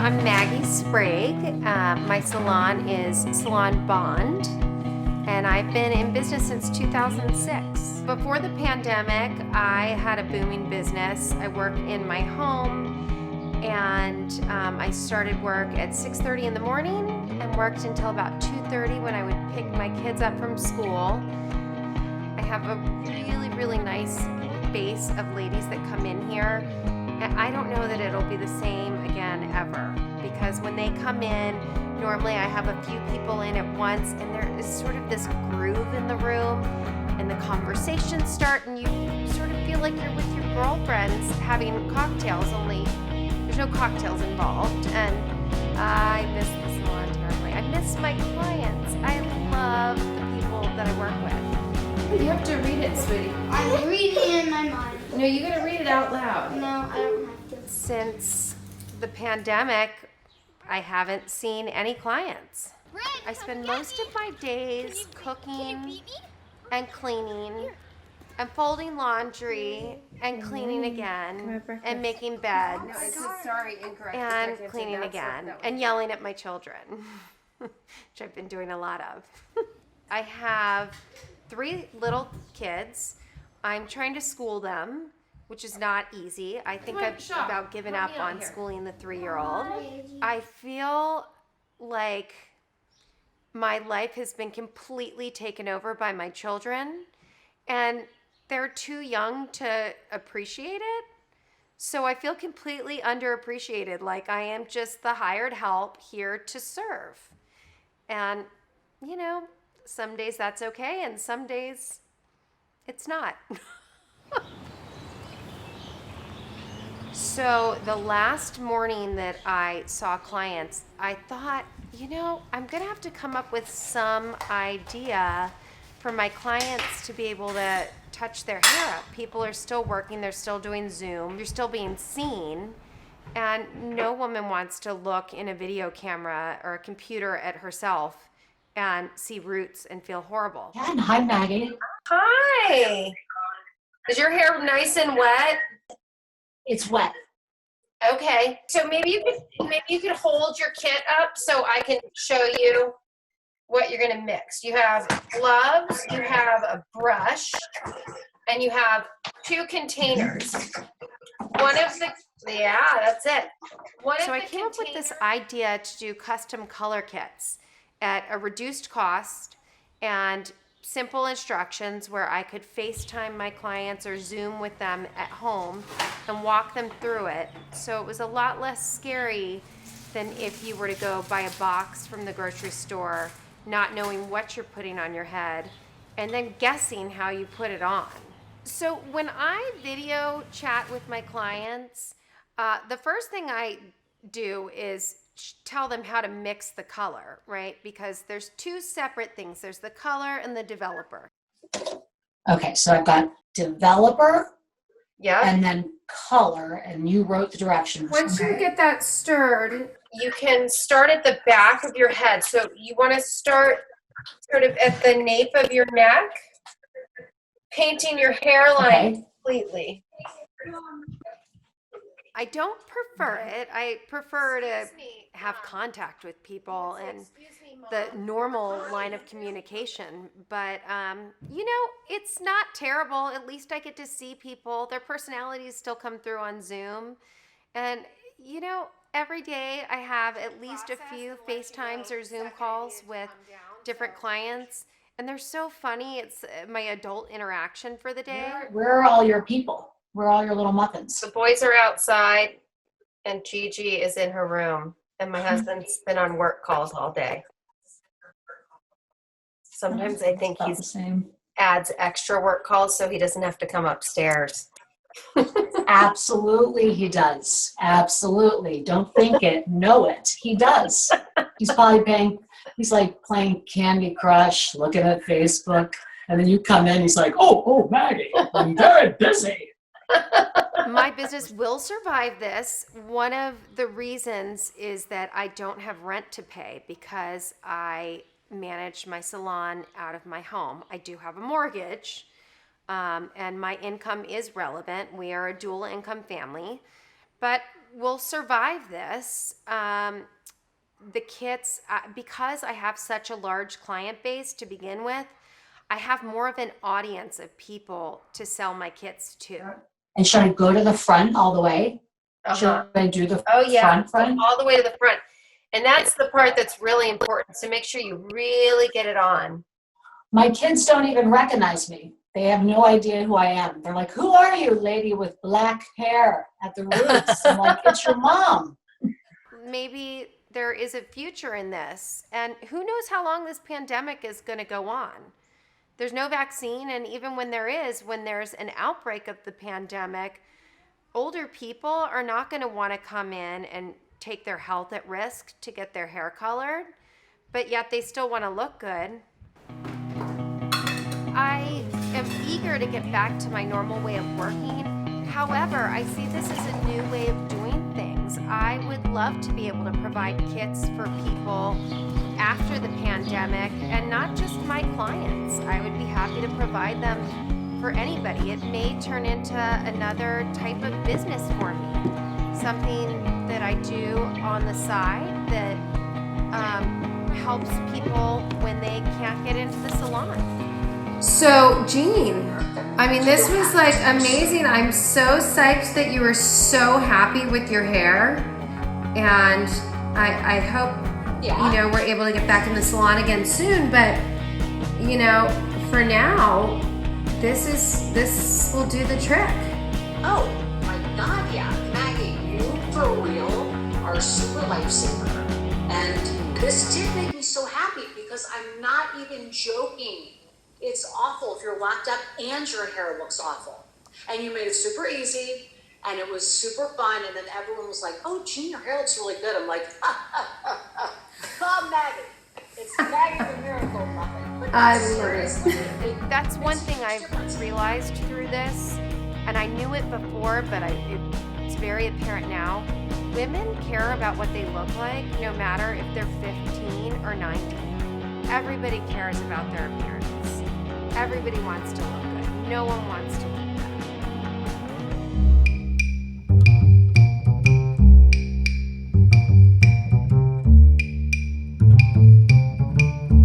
I'm Maggie Sprague. My salon is Salon Bond, and I've been in business since 2006. Before the pandemic, I had a booming business. I work in my home, and I started work at 6:30 in the morning and worked until about 2:30 when I would pick my kids up from school. I have a really nice base of ladies that come in here. And I don't know that it'll be the same again ever, because when they come in, normally I have a few people in at once, and there is sort of this groove in the room, and the conversations start, and you sort of feel like you're with your girlfriends having cocktails, only there's no cocktails involved. And I miss the salon terribly. I miss my clients. I love the people that I work with. You have to read it, sweetie. I'm reading it in my mind. No, you gotta read it out loud. No, I don't have to. Since the pandemic, I haven't seen any clients. I spend most of my days cooking and cleaning and folding laundry and cleaning again and making beds and cleaning again and yelling at my children, which I've been doing a lot of. I have 3 little kids. I'm trying to school them, which is not easy. I think I've about given up on schooling the 3-year-old. I feel like my life has been completely taken over by my children, and they're too young to appreciate it. So I feel completely underappreciated, like I am just the hired help here to serve. And, you know, some days that's okay, and some days it's not. So the last morning that I saw clients, I thought, you know, I'm gonna have to come up with some idea for my clients to be able to touch their hair up. People are still working, they're still doing Zoom, you're still being seen, and no woman wants to look in a video camera or a computer at herself and see roots and feel horrible. And hi, Maggie. Hi. Is your hair nice and wet? It's wet. Okay. So maybe you could hold your kit up so I can show you what you're going to mix. You have gloves, you have a brush, and you have 2 containers. That's it. So I came up with this idea to do custom color kits at a reduced cost and simple instructions where I could FaceTime my clients or Zoom with them at home and walk them through it. So it was a lot less scary than if you were to go buy a box from the grocery store, not knowing what you're putting on your head, and then guessing how you put it on. So when I video chat with my clients, the first thing I do is tell them how to mix the color, right? Because there's 2 separate things. There's the color and the developer. Okay, so I've got developer Yeah. and then color, and you wrote the directions. Once you get that stirred, you can start at the back of your head. So you want to start sort of at the nape of your neck, painting your hairline completely. I don't prefer it. I prefer to have contact with people and the normal line of communication. But, you know, it's not terrible. At least I get to see people. Their personalities still come through on Zoom. And, you know, every day I have at least a few FaceTimes or Zoom calls with different clients. And they're so funny. It's my adult interaction for the day. Where are all your people? Where are all your little muffins? The boys are outside, and Gigi is in her room, and my husband's been on work calls all day. Sometimes I think he adds extra work calls so he doesn't have to come upstairs. Absolutely, he does. Absolutely. Don't think it, know it. He does. He's probably he's like playing Candy Crush, looking at Facebook, and then you come in, he's like, oh, Maggie, I'm very busy. My business will survive this. One of the reasons is that I don't have rent to pay because I manage my salon out of my home. I do have a mortgage, and my income is relevant. We are a dual income family, but will survive this. The kits, because I have such a large client base to begin with, I have more of an audience of people to sell my kits to. And should I go to the front all the way? Should I do the front? All the way to the front. And that's the part that's really important. So make sure you really get it on. My kids don't even recognize me. They have no idea who I am. They're like, who are you, lady with black hair at the roots? I'm like, it's your mom. Maybe there is a future in this. And who knows how long this pandemic is going to go on. There's no vaccine. And even when there's an outbreak of the pandemic, older people are not going to want to come in and take their health at risk to get their hair colored, but yet they still want to look good. I am eager to get back to my normal way of working. However, I see this as a new way of doing things. I would love to be able to provide kits for people after the pandemic, and not just my clients. I would be happy to provide them for anybody. It may turn into another type of business for me, something that I do on the side that helps people when they can't get into the salon. So, Jean, I mean, this was like amazing. I'm so psyched that you were so happy with your hair, and I hope we're able to get back in the salon again soon. But for now, this will do the trick. Oh my God, yeah, Maggie, you for real are a super lifesaver. And this did make me so happy because I'm not even joking. It's awful if you're locked up and your hair looks awful. And you made it super easy, and it was super fun, and then everyone was like, oh, Jean, your hair looks really good. I'm like, Maggie. It's Maggie the Miracle Muffin. But seriously, That's one thing I've realized through this, and I knew it before, but it's very apparent now. Women care about what they look like, no matter if they're 15 or 90. Everybody cares about their appearance. Everybody wants to look good. No one wants to look